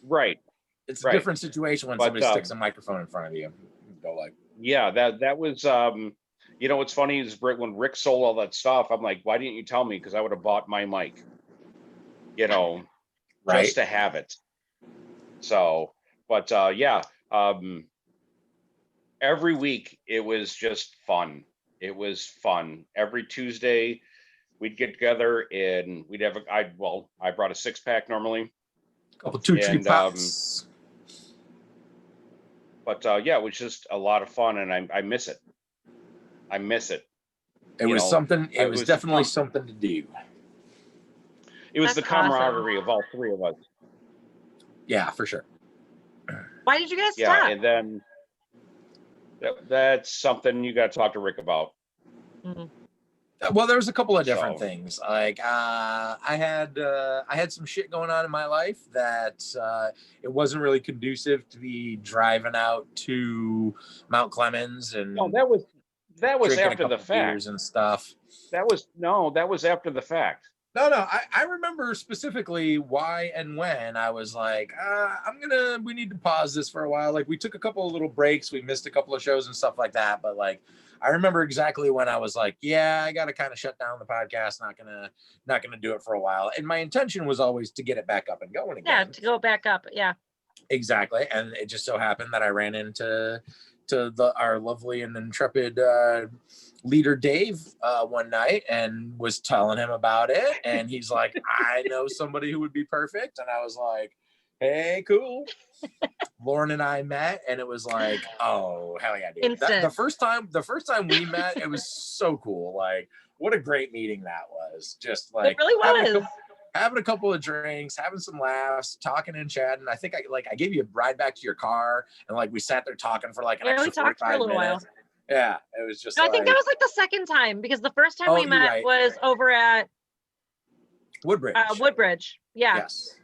Right. it's a different situation when somebody sticks a microphone in front of you. You go yeah, that was what's funny is when Rick sold all that stuff, I'm like, why didn't you tell me? Because I would have bought my mic, just to have it. So, but every week it was just fun. It was fun. Every Tuesday we'd get together and we'd have I brought a 6-pack normally. couple 2-3 pops. But it was just a lot of fun, and I miss it. I miss it. It was something. It was definitely something to do. It was That's the camaraderie of all 3 of us. Yeah, for sure. Why did you guys Yeah, stop? and then that's something you got to talk to Rick about. Mm-hmm. Well, there was a couple of different things. I had some shit going on in my life that it wasn't really conducive to be driving out to Mount Clemens and that was after the fact and stuff. That was after the fact. No, I remember specifically why and when I was like, we need to pause this for a while. We took a couple of little breaks. We missed a couple of shows and stuff like that. But I remember exactly when I was like, yeah, I got to kind of shut down the podcast. Not gonna do it for a while. And my intention was always to get it back up and going again. Yeah, to go back up. Yeah. Exactly. And it just so happened that I ran into our lovely and intrepid leader Dave one night and was telling him about it, and he's like, I know somebody who would be perfect. And I was like, hey, cool. Lauren and I met, and it was like, oh hell yeah, dude. The first time we met, it was so cool. What a great meeting that was. Just it really was. Having a couple of drinks, having some laughs, talking and chatting. I think I gave you a ride back to your car, and we sat there talking for an extra 45 for a little minutes. while. Yeah, it was just. No, I think that was the second time, because the first time we met was over at Woodbridge. Woodbridge, yeah. Yes.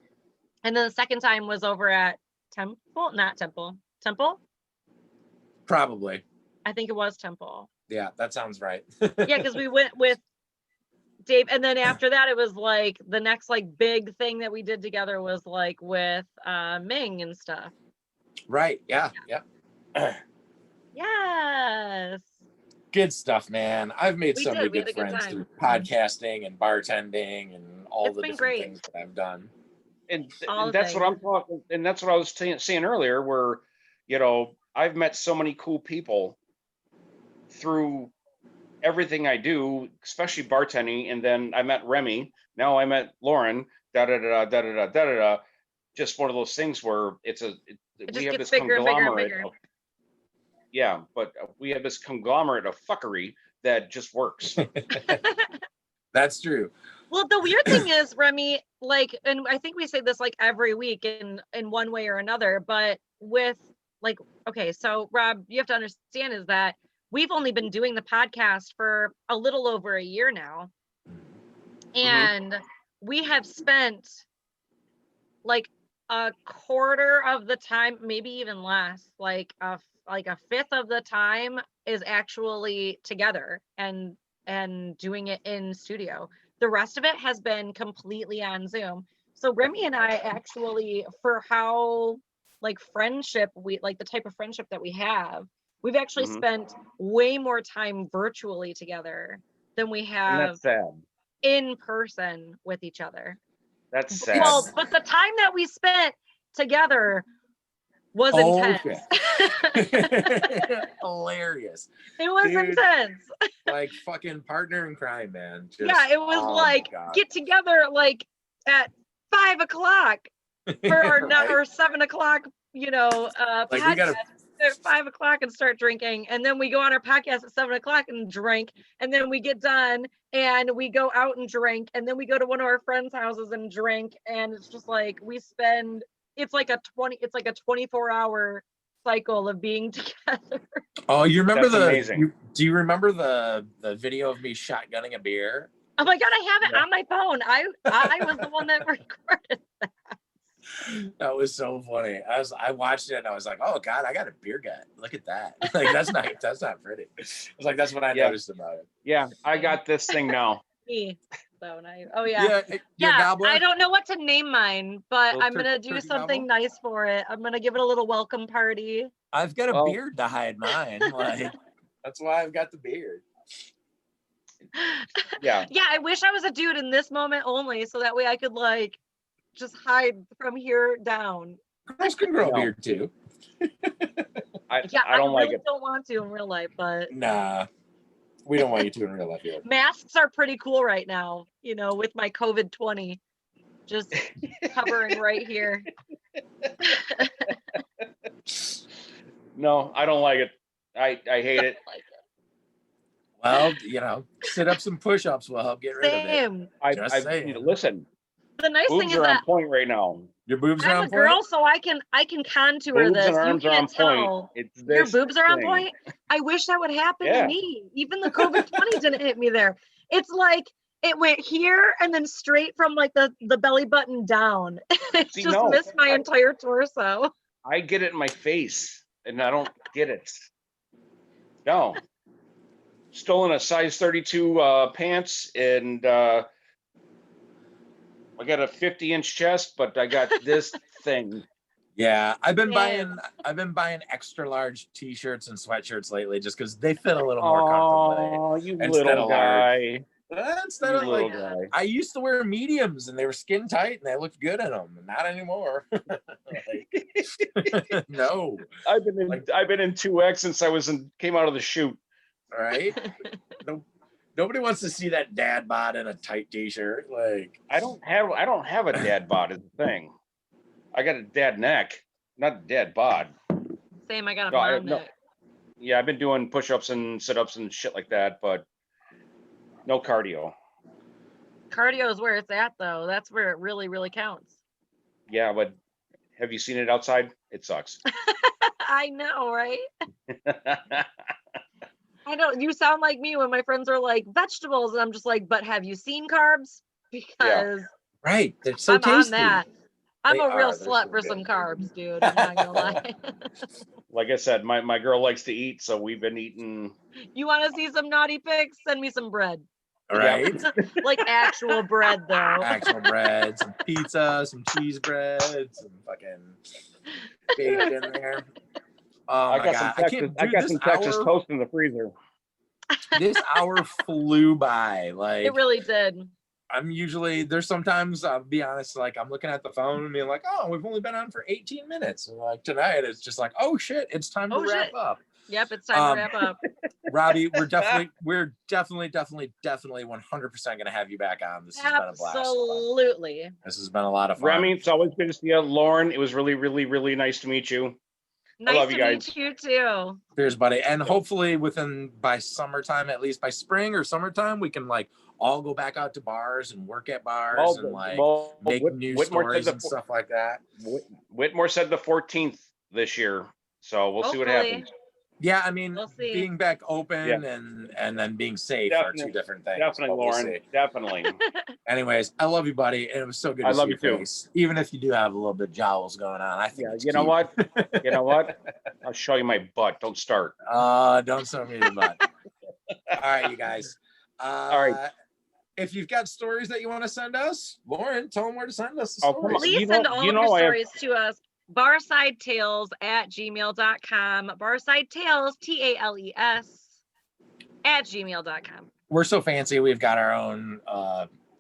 And then the second time was over at Temple. Probably. I think it was Temple. Yeah, that sounds right. Yeah, because we went with Dave, and then after that, it was the next big thing that we did together was with Ming and stuff. Right. Yeah. Yes. Good stuff, man. I've made so many good friends through podcasting and bartending and all the different things that I've done. And that's what I'm talking. And that's what I was saying earlier, where, I've met so many cool people through everything I do, especially bartending. And then I met Remy. Now I met Lauren. Just one of those things where we have this conglomerate. Yeah, but we have this conglomerate of fuckery that just works. That's true. Well, the weird thing is, Remy, like, and I think we say this like every week in one way or another, but with like, okay, so Rob, you have to understand is that we've only been doing the podcast for a little over a year now. And we have spent like a quarter of the time, maybe even less, like a fifth of the time is actually together and doing it in studio. The rest of it has been completely on Zoom. So Remy and I actually, for how like friendship we like the type of friendship that we have, we've actually spent way more time virtually together than we And have that's sad. in person with each other. That's sad. Well, but the time that we spent together was intense. Hilarious. It was Dude. intense. Like fucking partner in crime, man. Just, Yeah, it was oh like my God. get together like at 5 o'clock for our Right? or 7 o'clock, Like, we gotta- podcast at 5 o'clock and start drinking, and then we go on our podcast at 7 o'clock and drink, and then we get done and we go out and drink, and then we go to one of our friends' houses and drink, and it's just like we spend. It's like a 24-hour cycle of being together. Oh, you remember That's amazing. do you remember the video of me shotgunning a beer? Oh my God, I have it on my phone. I was the one that recorded that. That was so funny. I watched it and I was like, oh God, I got a beer gut. Look at that. Like that's not pretty. I was like, that's what I noticed about it. Yeah, I got this thing now. Me. So nice. Oh yeah. Yeah, gobbler. I don't know what to name mine, but Little I'm gonna do turkey something gobble? nice for it. I'm gonna give it a little welcome party. I've got a Oh. beard to hide mine. Like that's why I've got the beard. Yeah. Yeah, I wish I was a dude in this moment only, so that way I could like just hide from here down. Girls can grow a No. beard too. I Yeah, don't like really it. don't want to in real life, but Nah, we don't want you to in real life either. masks are pretty cool right now, you know, with my COVID-20 just covering right here. No, I don't like it. I hate it. Well, you know, sit up some push-ups will help get rid of it. Same. Just saying. Listen, The nice thing boobs is are on that point right now. Your boobs are I'm on a girl, point? so I can contour Boobs this. and You arms are on can't tell. point. It's Your this boobs are on thing. point. I wish that would happen Yeah. to me. Even the COVID-20 didn't hit me there. It's like it went here and then straight from like the belly button down. It See, just no, missed my entire torso. I get it in my face, and I don't get it. No. Stolen a size 32 pants, and I got a 50-inch chest, but I got this thing. Yeah, I've been Damn. buying extra large t-shirts and sweatshirts lately just because they fit a little more comfortably. Oh, you Instead little of large. guy. Instead You of little like, guy. I used to wear mediums and they were skin tight and they looked good in them. Not anymore. Like, no, I've been in 2X since came out of the chute. right? Nobody wants to see that dad bod in a tight t-shirt. Like, I don't have a dad bod is the thing. I got a dad neck, not a dad bod. Same, I got a No, mom neck. Yeah, I've been doing push-ups and sit-ups and shit like that, but no cardio. Cardio is where it's at, though. That's where it really, really counts. Yeah, but have you seen it outside? It sucks. I know, right? I know. You sound like me when my friends are like vegetables, and I'm just like, but have you seen carbs? Because right? They're so I'm tasty. on that. I'm They a real are. They're slut so for good. some carbs, dude. I'm not gonna lie. Like I said, my girl likes to eat, so we've been eating. You want to see some naughty pics? Send me some bread. Right? Like actual bread, though. Actual bread, some pizza, some cheese bread, some fucking baked in there. Oh I my got god! some Texas Hour, toast in the freezer. this hour flew by. Like It really did. I'm usually there's sometimes I'll be honest, like I'm looking at the phone and being like, oh, we've only been on for 18 minutes. And like tonight, it's just like, oh shit, it's time to wrap up. Yep, it's time to wrap up. Robbie, we're definitely 100% gonna have you back on. This has been a blast. Absolutely. This has been a lot of fun. Remy, it's always good to see you. Lauren, it was really, really, really nice to meet you. Nice love to you guys. meet you too. Cheers, buddy. And hopefully by summertime, at least by spring or summertime, we can like all go back out to bars and work at bars and like make new stories and stuff like that. Whitmore said the 14th this year, so we'll see what Hopefully. happens. Yeah, I mean, We'll see. being back open and then being safe are two different things. Definitely, but we'll Lauren. see. Definitely. Anyways, I love you, buddy, and it was so good to see love your you too. face. Even if you do have a little bit of jowls going on, I think. Yeah, it's you know cute. what? You know what? I'll show you my butt. Don't start. Don't show me the butt. All right, you guys. All right. If you've got stories that you want to send us, Lauren, tell them where to send us the Oh, come stories. on. Please You send know- all you of know your I have- stories to us. barsidetales@gmail.com. Barsidetales, TALES, @gmail.com. We're so fancy, we've got our own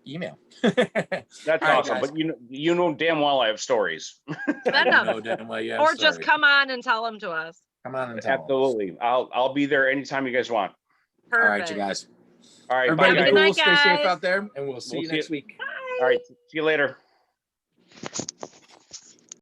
email. That's All right, awesome. guys. But you know damn well I have stories. Send them. No, damn well you have Or just stories. come on and tell them to us. Come on and tell us. Absolutely. I'll be there anytime you guys want. All right, Perfect. you guys. All right. Everybody Bye, be Have a guys. good cool, night, stay safe guys. out there, and we'll see We'll you see next you. week. All right. See you later.